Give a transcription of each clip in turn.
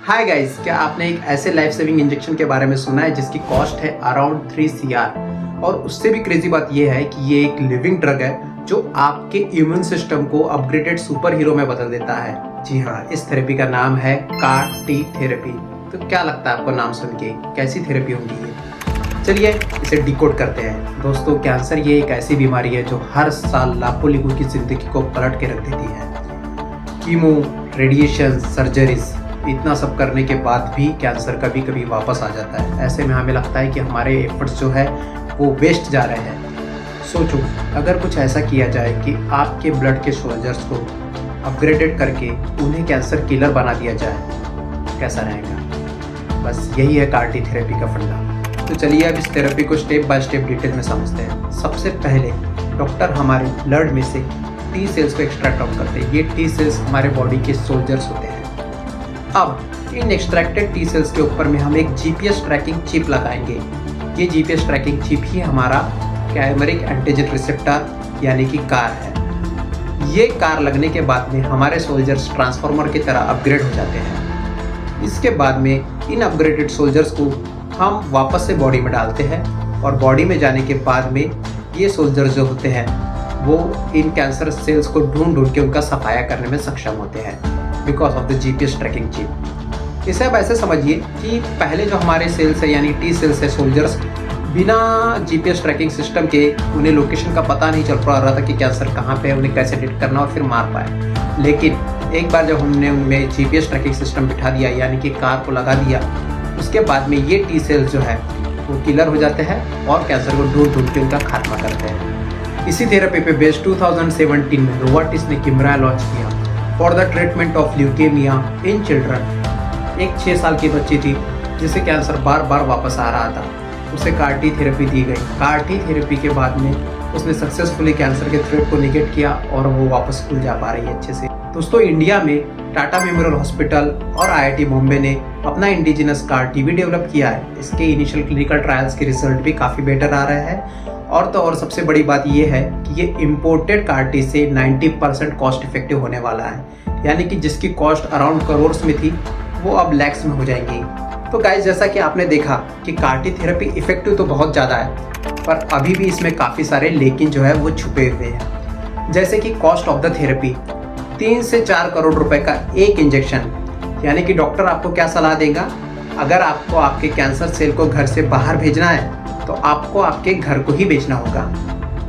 Hi guys, क्या आपने एक ऐसे लाइफ सेविंग इंजेक्शन के बारे में सुना है जिसकी कॉस्ट है अराउंड 3 CR। और उससे भी क्रेजी बात यह है कि ये एक लिविंग ड्रग है जो आपके इम्यून सिस्टम को अपग्रेडेड सुपर हीरो में बदल देता है। जी हाँ, इस थेरेपी का नाम है CAR-T थेरेपी। तो क्या लगता है आपको नाम सुन के, कैसी थेरेपी होगी ये? चलिए इसे डिकोड करते हैं। दोस्तों, कैंसर ये एक ऐसी बीमारी है जो हर साल लाखों लोगों की जिंदगी को पलट के रख देती है। कीमो, रेडिएशन, सर्जरीज, इतना सब करने के बाद भी कैंसर कभी कभी वापस आ जाता है। ऐसे में हमें लगता है कि हमारे एफर्ट्स जो है वो वेस्ट जा रहे हैं। सोचो, अगर कुछ ऐसा किया जाए कि आपके ब्लड के सोल्जर्स को अपग्रेडेड करके उन्हें कैंसर किलर बना दिया जाए, कैसा रहेगा? बस यही है CAR-T थेरेपी का फंडा। तो चलिए अब इस थेरेपी को स्टेप बाय स्टेप डिटेल में समझते हैं। सबसे पहले डॉक्टर हमारे ब्लड में से T सेल्स को एक्सट्रैक्ट आउट करते हैं। ये T सेल्स हमारे बॉडी के सोल्जर्स होते हैं। अब इन एक्सट्रैक्टेड T सेल्स के ऊपर में हम एक GPS ट्रैकिंग चिप लगाएंगे। ये GPS ट्रैकिंग चिप ही हमारा कैमरिक एंटीजन रिसेप्टर यानी कि CAR है। ये CAR लगने के बाद में हमारे सोल्जर्स ट्रांसफार्मर की तरह अपग्रेड हो जाते हैं। इसके बाद में इन अपग्रेडेड सोल्जर्स को हम वापस से बॉडी में डालते हैं और बॉडी में जाने के बाद में ये सोल्जर्स जो होते हैं वो इन कैंसर सेल्स को ढूंढ के उनका सफाया करने में सक्षम होते हैं because of the GPS tracking chip. इसे आप ऐसे समझिए कि पहले जो हमारे सेल्स है यानी T सेल्स है, सोल्जर्स, बिना GPS ट्रैकिंग सिस्टम के उन्हें लोकेशन का पता नहीं चल पा रहा था कि कैंसर कहाँ पे है, उन्हें कैसे डिटेक्ट करना और फिर मार पाए। लेकिन एक बार जब हमने उनमें GPS ट्रैकिंग सिस्टम बिठा दिया यानी कि CAR को लगा दिया, उसके बाद में ये T सेल्स जो है वो किलर हो जाते हैं और कैंसर को ढूंढ के उनका खात्मा करते हैं। इसी थेरेपी पे बेस्ड 2017 में नोवार्टिस ने किमरा लॉन्च किया for the treatment of leukaemia in children. एक 6 साल की बच्ची थी जिसे कैंसर बार बार वापस आ रहा था। उसे CAR-T थेरेपी दी गई। CAR-T थेरेपी के बाद में उसने सक्सेसफुली कैंसर के थ्रेट को निगेट किया और वो वापस स्कूल जा पा रही है अच्छे से। दोस्तों, इंडिया में टाटा मेमोरियल हॉस्पिटल और IIT बॉम्बे ने अपना इंडिजिनस CAR-T भी डेवलप किया है। इसके इनिशियल क्लिनिकल ट्रायल्स के रिजल्ट भी काफ़ी बेटर आ रहे हैं। और सबसे बड़ी बात यह है कि ये इम्पोर्टेड CAR-T से 90% कॉस्ट इफेक्टिव होने वाला है। यानी कि जिसकी कॉस्ट अराउंड करोड़ में थी वो अब लैक्स में हो जाएंगी। तो गाइस, जैसा कि आपने देखा कि CAR-T थेरेपी इफेक्टिव तो बहुत ज़्यादा है, पर अभी भी इसमें काफ़ी सारे लेकिन जो है वो छुपे हुए हैं। जैसे कि कॉस्ट ऑफ द थेरेपी 3 से 4 करोड़ रुपए का एक इंजेक्शन। यानी कि डॉक्टर आपको क्या सलाह देगा, अगर आपको आपके कैंसर सेल को घर से बाहर भेजना है तो आपको आपके घर को ही बेचना होगा।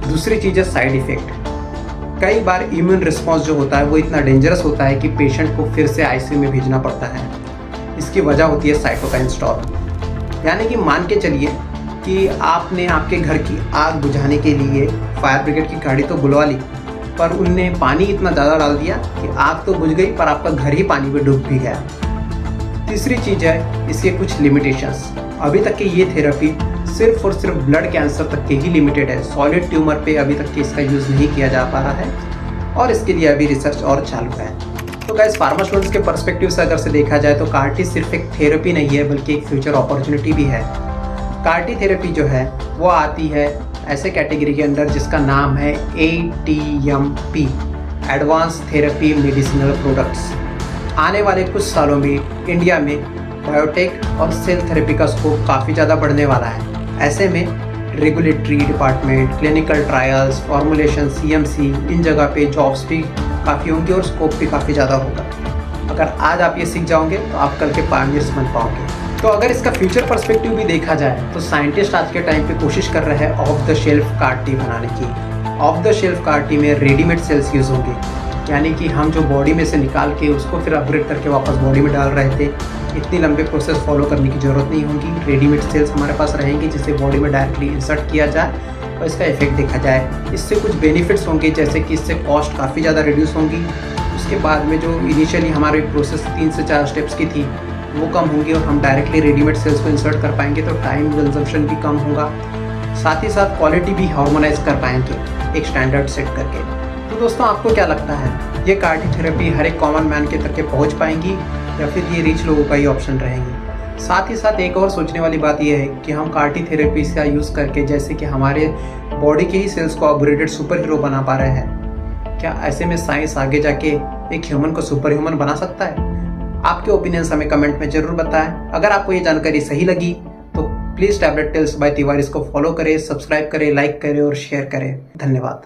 दूसरी चीज़ है साइड इफेक्ट। कई बार इम्यून रिस्पॉन्स जो होता है वो इतना डेंजरस होता है कि पेशेंट को फिर से ICU में भेजना पड़ता है। इसकी वजह होती है साइटोकाइन स्टॉर्म। यानी कि मान के चलिए कि आपने आपके घर की आग बुझाने के लिए फायर ब्रिगेड की गाड़ी तो बुलवा ली, पर उनने पानी इतना ज़्यादा डाल दिया कि आग तो बुझ गई पर आपका घर ही पानी में डूब भी गया। तीसरी चीज़ है इसके कुछ लिमिटेशंस। अभी तक की ये थेरेपी सिर्फ और सिर्फ ब्लड कैंसर तक के ही लिमिटेड है। सॉलिड ट्यूमर पे अभी तक के इसका यूज़ नहीं किया जा पा रहा है और इसके लिए अभी रिसर्च और चालू है। तो गाइस, फार्मास्यूटिक्स के पर्सपेक्टिव से अगर से देखा जाए तो CAR-T सिर्फ एक थेरेपी नहीं है बल्कि एक फ्यूचर अपॉर्चुनिटी भी है। CAR-T थेरेपी जो है वो आती है ऐसे कैटेगरी के अंदर जिसका नाम है ATMP, advance therapy medicinal products. आने वाले कुछ सालों में इंडिया में बायोटेक और सेल थेरेपी का स्कोप काफ़ी ज़्यादा बढ़ने वाला है। ऐसे में regulatory department, clinical trials, formulation, CMC, इन जगह पे जॉब्स भी काफ़ी होंगी और स्कोप भी काफ़ी ज़्यादा होगा। अगर आज आप ये सीख जाओगे तो आप कल के पायनियर्स बन पाओगे। तो अगर इसका फ्यूचर पर्सपेक्टिव भी देखा जाए तो साइंटिस्ट आज के टाइम पे कोशिश कर रहे हैं ऑफ द शेल्फ CAR-T बनाने की। ऑफ द शेल्फ CAR-T में रेडीमेड सेल्स यूज़ होंगे, यानी कि हम जो बॉडी में से निकाल के उसको फिर अपग्रेड करके वापस बॉडी में डाल रहे थे, इतनी लंबे प्रोसेस फॉलो करने की ज़रूरत नहीं होगी। रेडीमेड सेल्स हमारे पास रहेंगी जिसे बॉडी में डायरेक्टली इंसर्ट किया जाए और इसका इफेक्ट देखा जाए। इससे कुछ बेनिफिट्स होंगे, जैसे कि इससे कॉस्ट काफ़ी ज़्यादा रिड्यूस होंगी। उसके बाद में जो इनिशियली हमारी प्रोसेस 3 से 4 स्टेप्स की थी वो कम होंगी और हम डायरेक्टली रेडीमेड सेल्स को इंसर्ट कर पाएंगे, तो टाइम कंजम्पशन भी कम होगा। साथ ही साथ क्वालिटी भी हार्मोनाइज कर पाएंगे एक स्टैंडर्ड सेट करके। तो दोस्तों, आपको क्या लगता है, ये CAR-T थेरेपी हर एक कॉमन मैन के तक के पहुंच पाएंगी या फिर ये रिच लोगों का ही ऑप्शन रहेंगी? साथ ही साथ एक और सोचने वाली बात यह है कि हम CAR-T थेरेपी का यूज़ करके जैसे कि हमारे बॉडी के ही सेल्स को अपग्रेडेड सुपर हीरो बना पा रहे हैं, क्या ऐसे में साइंस आगे जाके एक ह्यूमन को सुपर ह्यूमन बना सकता है? आपके ओपिनियंस हमें कमेंट में जरूर बताएं। अगर आपको ये जानकारी सही लगी तो please tablet tales by Tiwari को फॉलो करें, सब्सक्राइब करें, लाइक करें और शेयर करें। धन्यवाद।